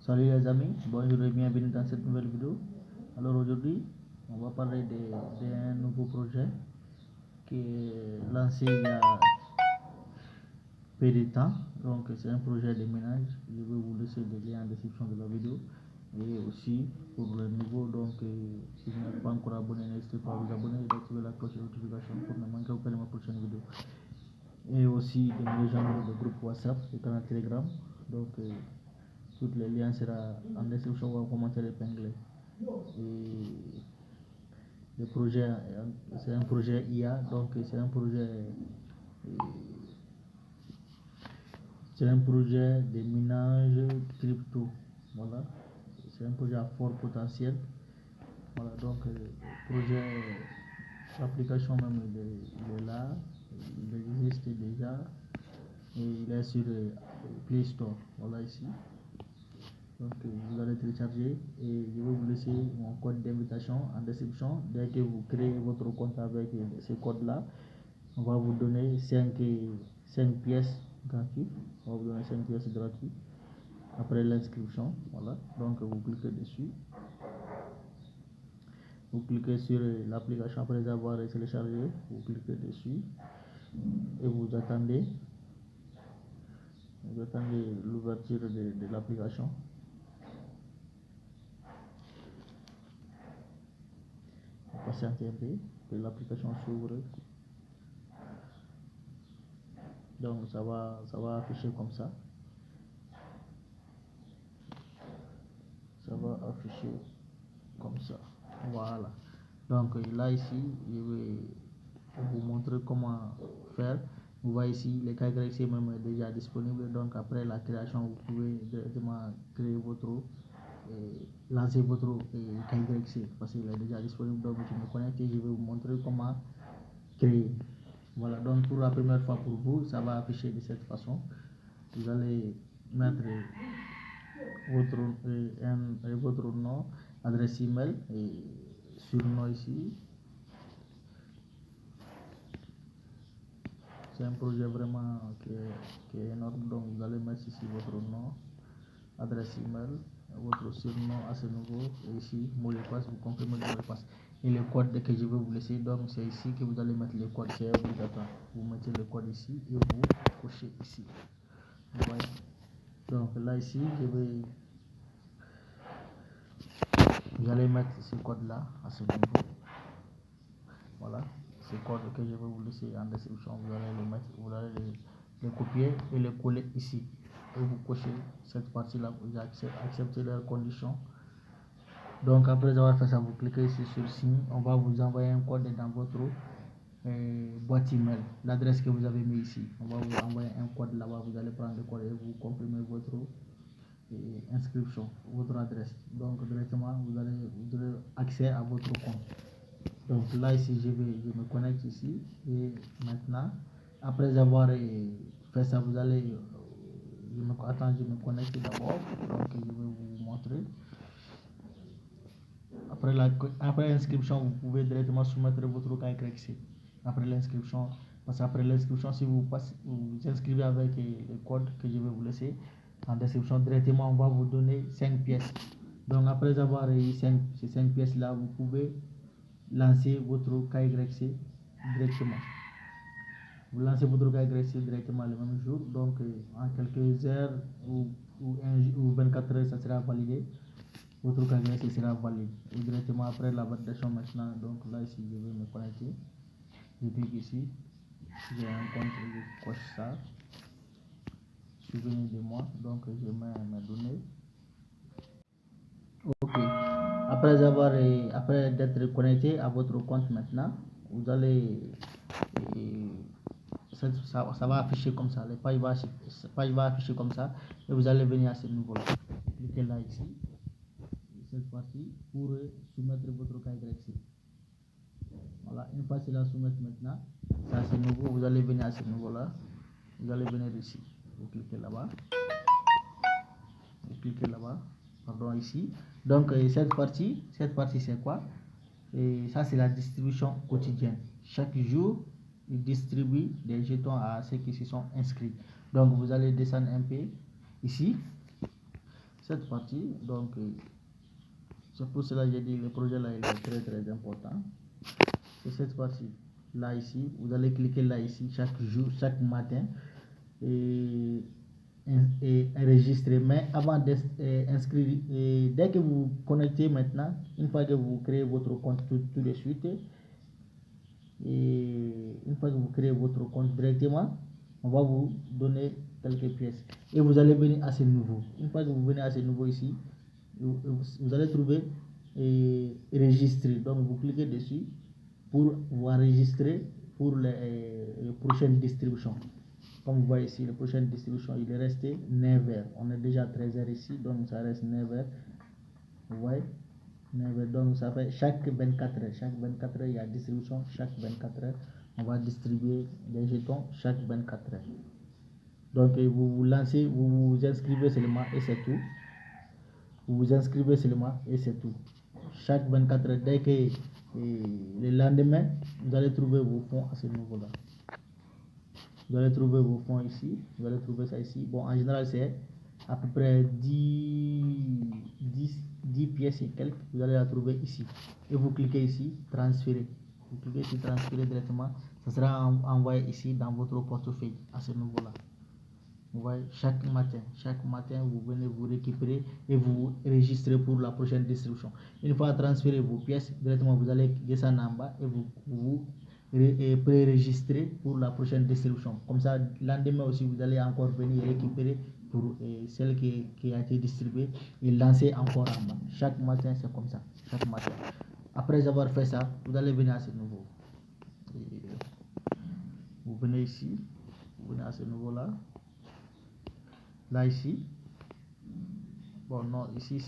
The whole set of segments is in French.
Salut les amis, bonjour et bienvenue dans cette nouvelle vidéo. Alors aujourd'hui, on va parler d'un nouveau projet qui est lancé il y a peu de temps. Donc c'est un projet de ménage. Je vais vous laisser les liens en description de la vidéo. Et aussi pour les nouveaux, donc si vous n'êtes pas encore abonné, n'hésitez pas à vous abonner et d'activer la cloche de notification pour ne manquer aucune de ma prochaine vidéo. Et aussi de me rejoindre le groupe WhatsApp et canal Telegram. Donc tous les liens seront en description ou en commentaire épinglé. Et le projet, c'est un projet IA, donc c'est un projet de minage crypto. Voilà, c'est un projet à fort potentiel. Voilà, donc le projet, l'application même il est là, il existe déjà et il est sur Play Store. Voilà ici. Donc vous allez télécharger et je vais vous laisser mon code d'invitation en description. Dès que vous créez votre compte avec ce code là, on va vous donner 5 pièces gratuites. On va vous donner 5 pièces gratuites après l'inscription. Voilà, donc vous cliquez dessus. Vous cliquez sur l'application après avoir téléchargé. Vous cliquez dessus et vous attendez l'ouverture de l'application. Patientez un peu que l'application s'ouvre. Donc ça va afficher comme ça. Ça va afficher comme ça. Voilà. Donc là ici, je vais vous montrer comment faire. Vous voyez ici, le KYC même est déjà disponible. Donc après la création, vous pouvez directement créer votre lancer votre KYC parce qu'il est déjà disponible. Donc je me connecte et je vais vous montrer comment créer. Voilà, donc pour la première fois pour vous, ça va afficher de cette façon. Vous allez mettre votre nom, adresse email et surnom ici. C'est un projet vraiment qui est énorme, donc vous allez mettre ici votre nom, adresse email, votre surnom à ce niveau et ici mot de passe, vous confirmez le mot de passe et le code que je vais vous laisser. Donc c'est ici que vous allez mettre le code, c'est obligatoire. Vous mettez le code ici et vous cochez ici. Vous voyez. Donc là ici vous allez mettre ce code là à ce niveau. Voilà, ce code que je vais vous laisser en description, vous allez le mettre, vous allez le copier et le coller ici et vous cochez cette partie là, vous acceptez leurs conditions. Donc après avoir fait ça, vous cliquez ici sur signe. On va vous envoyer un code dans votre boîte email, l'adresse que vous avez mis ici. On va vous envoyer un code là-bas, vous allez prendre le code et vous comprimez votre inscription, votre adresse. Donc directement vous aurez accès à votre compte. Donc là ici je me connecte ici et maintenant après avoir fait ça, vous allez je me connecte d'abord. Donc je vais vous montrer. Après l'inscription, vous pouvez directement soumettre votre KYC. Après l'inscription, parce qu'après l'inscription, si vous inscrivez avec le code que je vais vous laisser en description, directement on va vous donner 5 pièces. Donc après avoir eu ces 5 pièces là, vous pouvez lancer votre KYC directement. Vous lancez votre KYC directement le même jour. Donc en quelques heures ou 24 heures, ça sera validé. Votre KYC sera valide et directement après la validation maintenant. Donc là ici je vais me connecter, je clique ici, j'ai un compte, je coche ça, souvenez de moi, donc je mets mes données. Ok, après d'être connecté à votre compte maintenant, vous allez ça va afficher comme ça, les pages va afficher comme ça et vous allez venir à ce niveau là, cliquez là ici cette partie pour soumettre votre KYC. Voilà, une fois cela soumettre maintenant, ça c'est nouveau, vous allez venir à ce niveau là, vous allez venir ici, vous cliquez là-bas, pardon ici. Donc cette partie c'est quoi? Et ça c'est la distribution quotidienne. Chaque jour il distribue des jetons à ceux qui se sont inscrits. Donc vous allez descendre un peu ici. cette partie. Donc, c'est pour cela que j'ai dit le projet là il est très très important. C'est cette partie là ici. Vous allez cliquer là ici chaque jour, chaque matin et enregistrer. Mais avant d'inscrire, dès que vous vous connectez maintenant, une fois que vous créez votre compte tout de suite, et une fois que vous créez votre compte directement, on va vous donner quelques pièces et vous allez venir à ce niveau. Une fois que vous venez à ce niveau ici, vous allez trouver enregistrer. Donc vous cliquez dessus pour vous enregistrer pour les prochaines distributions. Comme vous voyez ici, la prochaine distribution il est resté 9h. On est déjà à 13h ici, donc ça reste 9h. Vous voyez, 9h, donc ça fait chaque 24 heures. Chaque 24 heures, il y a distribution. Chaque 24 heures, on va distribuer des jetons chaque 24 heures. Donc vous vous lancez, vous vous inscrivez seulement et c'est tout. Vous vous inscrivez seulement et c'est tout. Chaque 24 heures, dès que le lendemain, vous allez trouver vos fonds à ce niveau-là. Vous allez trouver vos fonds ici. Vous allez trouver ça ici. Bon, en général, c'est à peu près 10 pièces et quelques. Vous allez la trouver ici. Et vous cliquez ici, transférer. Vous cliquez ici, transférer directement. Ça sera envoyé ici dans votre portefeuille à ce niveau-là. Vous voyez, chaque matin, vous venez vous récupérer et vous enregistrez pour la prochaine distribution. Une fois transféré vos pièces, directement vous allez descendre en bas et vous pré-registrer pour la prochaine distribution. Comme ça, lendemain aussi, vous allez encore venir récupérer pour celle qui a été distribuée et lancer encore en bas. Chaque matin, c'est comme ça. Chaque matin. Après avoir fait ça, vous allez venir à ce niveau. Vous venez ici, vous venez à ce niveau-là. Là, ici. Bon, non, ici,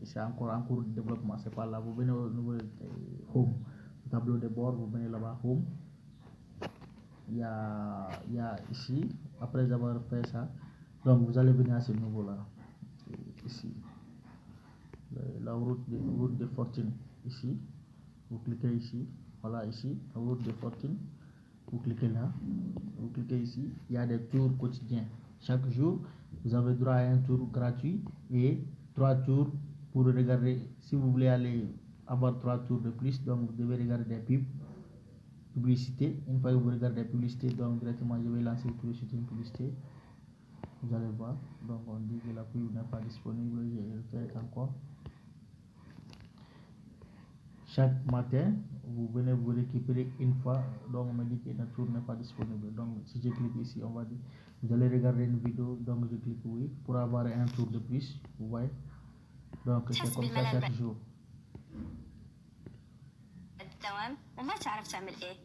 c'est encore en cours de développement. C'est pas là. Vous venez au niveau de Home. Tableau de bord, vous venez là-bas, Home. Il y a ici, après avoir fait ça, donc vous allez venir à ce niveau-là. Ici. La route de fortune. Ici. Vous cliquez ici. Voilà, ici. La route de fortune. Vous cliquez là. Vous cliquez ici. Il y a des tours quotidiens. Chaque jour, vous avez droit à un tour gratuit et 3 tours pour regarder. Si vous voulez aller avoir 3 tours de plus, donc vous devez regarder des publicités. Une fois que vous regardez des publicités, donc directement je vais lancer tout de suite une publicité. Vous allez voir. Donc on dit que la pub n'est pas disponible. Je vais le faire encore. Chaque matin, vous venez vous récupérer une fois, donc on me dit que notre tour n'est pas disponible. Donc si je clique ici, on va dire, vous allez regarder une vidéo, donc je clique oui, pour avoir un tour de plus, vous voyez. Donc c'est comme ça chaque jour. الدوام وما تعرف تعمل ايه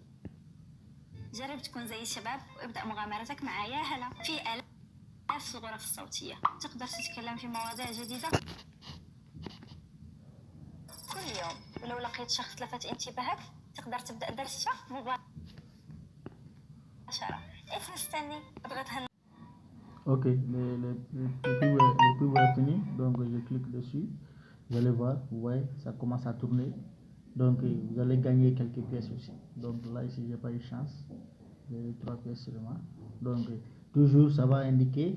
جرب تكون زي الشباب وابدأ مغامرتك معايا هلا في آلاف الغرف الصوتية تقدر تتكلم في مواضيع جديدة كل يوم ولو لقيت شخص لفت انتباهك تقدر تبدأ درسك مباشرة ايش مستني ابغى تهنى. Ok, le pub est fini, donc je clique dessus, vous allez voir, vous voyez, ça commence à tourner, donc vous allez gagner quelques pièces aussi. Donc là ici j'ai pas eu chance, j'ai 3 pièces seulement, donc toujours ça va indiquer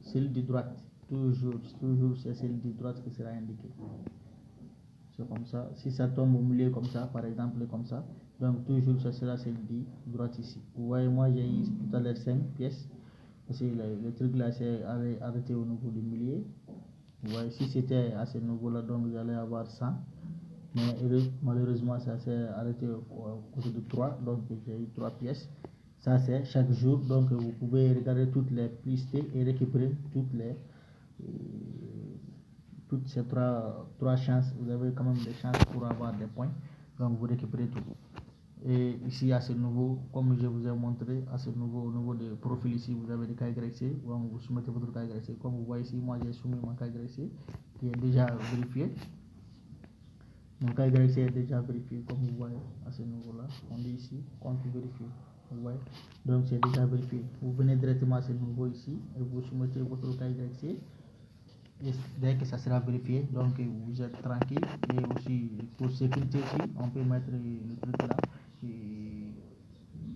celle de droite, toujours c'est celle de droite qui sera indiquée. C'est comme ça, si ça tombe au milieu comme ça, par exemple comme ça, donc toujours ça sera celle de droite ici. Vous voyez, moi j'ai eu tout à l'heure 5 pièces. Parce que le truc là c'est arrêté au niveau du milieu. Vous voyez, si c'était à ce niveau là, donc vous allez avoir 100. Mais malheureusement, ça s'est arrêté au côté de 3. Donc j'ai eu 3 pièces. Ça c'est chaque jour. Donc vous pouvez regarder toutes les publicités et récupérer toutes ces trois chances. Vous avez quand même des chances pour avoir des points. Donc vous récupérez tout. Et ici à ce niveau, comme je vous ai montré, à ce niveau, au niveau de profil ici, vous avez des KYC, vous soumettez votre KYC. Comme vous voyez ici, moi j'ai soumis mon KYC qui est déjà vérifié. Mon KYC est déjà vérifié, comme vous voyez à ce niveau-là. On dit ici, compte vérifié. Vous voyez, donc c'est déjà vérifié. Vous venez directement à ce niveau ici et vous soumettez votre KYC. Et dès que ça sera vérifié, donc vous êtes tranquille. Et aussi pour sécurité aussi, on peut mettre le truc là.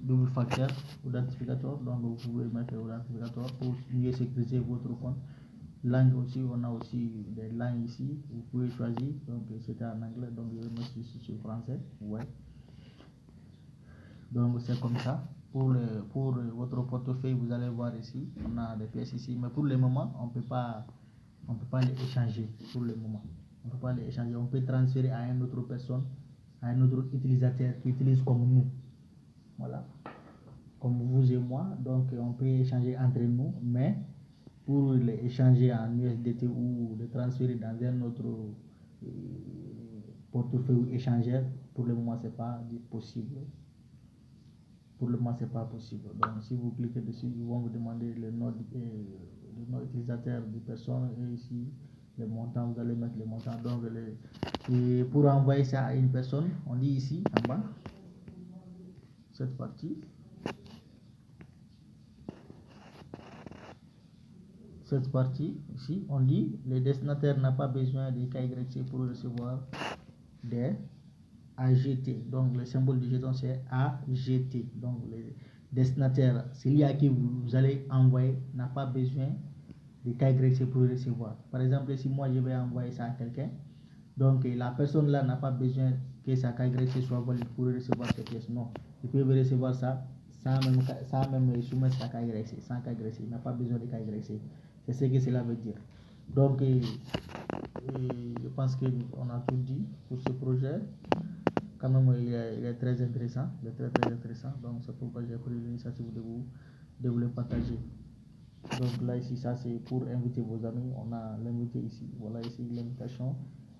Double facteur ou identificateur, donc vous pouvez mettre l'identificateur pour mieux sécuriser votre compte Langue aussi, on a aussi des langues ici, vous pouvez choisir, donc c'était en anglais, donc je me suis sur français, ouais. Donc c'est comme ça. Pour votre portefeuille, vous allez voir ici, on a des pièces ici, mais pour le moment, on peut pas les échanger pour le moment. On peut pas les échanger, on peut transférer à une autre personne, à un autre utilisateur qui utilise comme nous. Voilà. Comme vous et moi, donc on peut échanger entre nous, mais pour les échanger en USDT ou les transférer dans un autre portefeuille échangeur, pour le moment c'est pas possible. Pour le moment c'est pas possible. Donc si vous cliquez dessus, ils vont vous demander le nom utilisateur de personne et ici les montants, vous allez mettre les montants. Donc et pour envoyer ça à une personne, on dit ici en bas, cette partie. Cette partie ici, on dit le destinataire n'a pas besoin de KYC pour recevoir des AGT. Donc le symbole du jeton c'est AGT. Donc le destinataire, celui à qui vous allez envoyer, n'a pas besoin de KYC pour recevoir. Par exemple, si moi je vais envoyer ça à quelqu'un, donc la personne là n'a pas besoin que sa KYC soit valide pour recevoir cette pièce. Non, il peut recevoir ça sans même soumettre sa KYC, sans KYC. Il n'a pas besoin de KYC. C'est ce que cela veut dire. Donc, je pense qu'on a tout dit pour ce projet. Quand même, il est très intéressant. Il est très très intéressant. Donc, c'est pourquoi j'ai pris l'initiative de vous le partager. Donc là, ici, ça c'est pour inviter vos amis. On a l'invité ici. Voilà ici l'invitation.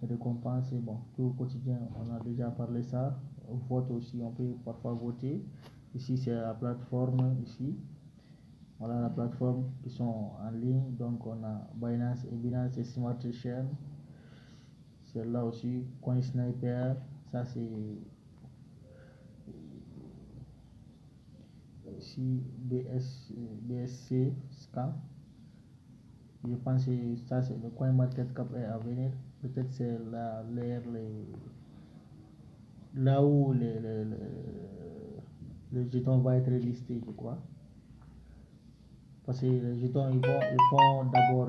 Récompense. Bon, tout au quotidien, on a déjà parlé ça. Vote aussi, on peut parfois voter. Ici, c'est la plateforme. Ici. Voilà la plateforme qui sont en ligne. Donc on a Binance et Binance et Smart Chain. C'est là aussi CoinSniper. Ça c'est ici BSC Scan. Je pense que ça c'est le CoinMarketCap est à venir. Peut-être c'est là où le jeton va être listé, je crois. Parce que les jetons, ils font d'abord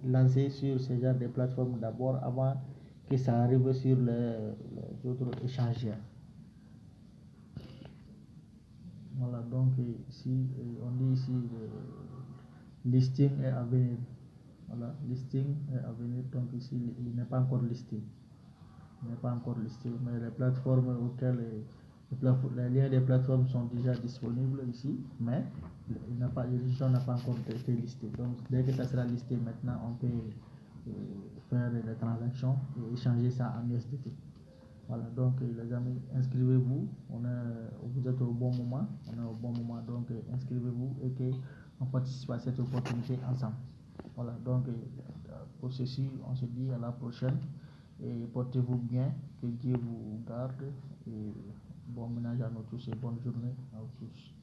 lancer sur ce genre de plateformes d'abord avant que ça arrive sur les autres échangeurs. Voilà, donc ici, on dit ici le listing est à venir. Voilà, listing est à venir, donc ici, il n'est pas encore listé. Il n'est pas encore listé, mais les plateformes auxquelles les liens des plateformes sont déjà disponibles ici, mais le jeton n'a pas encore été listé. Donc, dès que ça sera listé, maintenant, on peut faire les transactions et échanger ça en USDT. Voilà, donc les amis, inscrivez-vous. Vous êtes au bon moment. On est au bon moment, donc inscrivez-vous et qu'on participe à cette opportunité ensemble. Voilà, donc pour ceci, on se dit à la prochaine. Et portez-vous bien, que Dieu vous garde et bon ménage à nous tous et bonne journée à tous.